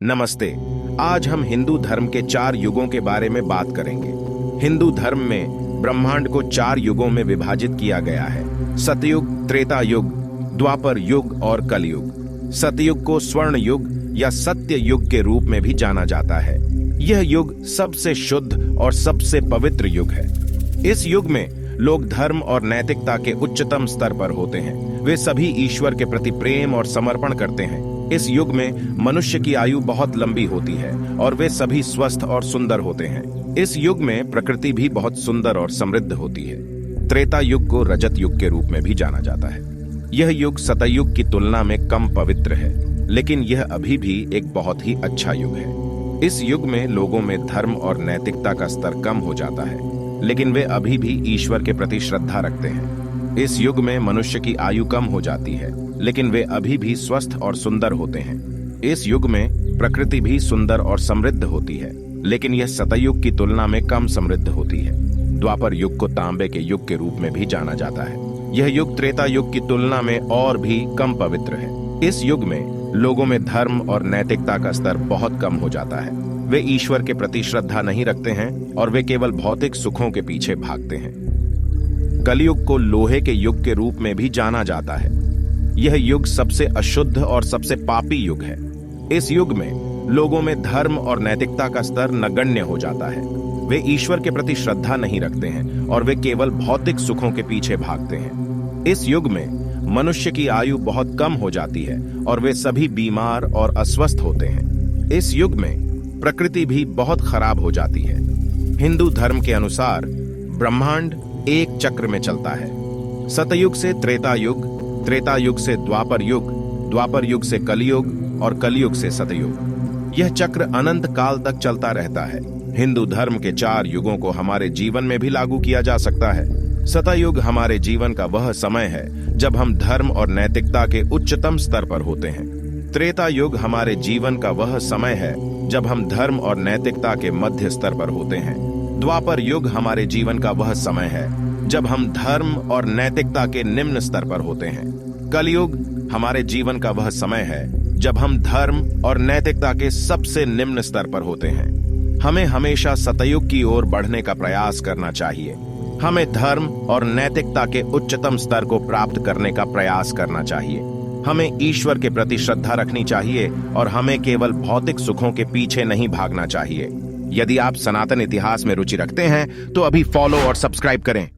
नमस्ते। आज हम हिंदू धर्म के 4 युगों के बारे में बात करेंगे। हिंदू धर्म में ब्रह्मांड को 4 युगों में विभाजित किया गया है: सतयुग, त्रेता युग, द्वापर युग और कलयुग। सतयुग को स्वर्ण युग या सत्य युग के रूप में भी जाना जाता है। यह युग सबसे शुद्ध और सबसे पवित्र युग है। इस युग में लोग धर्म और नैतिकता के उच्चतम स्तर पर होते हैं। वे सभी ईश्वर के प्रति प्रेम और समर्पण करते हैं। इस युग में मनुष्य की आयु बहुत लंबी होती है और वे सभी स्वस्थ और सुंदर होते हैं। इस युग में प्रकृति भी बहुत सुंदर और समृद्ध होती है। त्रेता युग को रजत युग के रूप में भी जाना जाता है। यह युग सतयुग की तुलना में कम पवित्र है, लेकिन यह अभी भी एक बहुत ही अच्छा युग है। इस युग में लोगों में धर्म और नैतिकता का स्तर कम हो जाता है, लेकिन वे अभी भी ईश्वर के प्रति श्रद्धा रखते हैं। इस युग में मनुष्य की आयु कम हो जाती है, लेकिन वे अभी भी स्वस्थ और सुंदर होते हैं। इस युग में प्रकृति भी सुंदर और समृद्ध होती है, लेकिन यह सतयुग की तुलना में कम समृद्ध होती है। द्वापर युग को तांबे के युग के रूप में भी जाना जाता है। यह युग त्रेता युग की तुलना में और भी कम पवित्र है। इस युग में लोगों में धर्म और नैतिकता का स्तर बहुत कम हो जाता है। वे ईश्वर के प्रति श्रद्धा नहीं रखते हैं और वे केवल भौतिक सुखों के पीछे भागते हैं। कलयुग को लोहे के युग के रूप में भी जाना जाता है। यह युग सबसे अशुद्ध और सबसे पापी युग है। इस युग में लोगों में धर्म और नैतिकता का स्तर नगण्य हो जाता है। वे ईश्वर के प्रति श्रद्धा नहीं रखते हैं और वे केवल भौतिक सुखों के पीछे भागते हैं। इस युग में मनुष्य की आयु बहुत कम हो जाती है और वे सभी बीमार और अस्वस्थ होते हैं। इस युग में प्रकृति भी बहुत खराब हो जाती है। हिंदू धर्म के अनुसार ब्रह्मांड एक चक्र में चलता है। सतयुग से त्रेता युग, त्रेता युग से द्वापर युग, द्वापर युग से कलयुग और कलयुग से सतयुग। यह चक्र अनंत काल तक चलता रहता है। हिंदू धर्म के 4 युगों को हमारे जीवन में भी लागू किया जा सकता है। सतयुग हमारे जीवन का वह समय है जब हम धर्म और नैतिकता के उच्चतम स्तर पर होते हैं। त्रेता युग हमारे जीवन का वह समय है जब हम धर्म और नैतिकता के मध्य स्तर पर होते हैं। द्वापर युग हमारे जीवन का वह समय है जब हम धर्म और नैतिकता के निम्न स्तर पर होते हैं। कलयुग हमारे जीवन का वह समय है जब हम धर्म और नैतिकता के सबसे निम्न स्तर पर होते हैं। हमें हमेशा सतयुग की ओर बढ़ने का प्रयास करना चाहिए। हमें धर्म और नैतिकता के उच्चतम स्तर को प्राप्त करने का प्रयास करना चाहिए। हमें ईश्वर के प्रति श्रद्धा रखनी चाहिए और हमें केवल भौतिक सुखों के पीछे नहीं भागना चाहिए। यदि आप सनातन इतिहास में रुचि रखते हैं तो अभी फॉलो और सब्सक्राइब करें।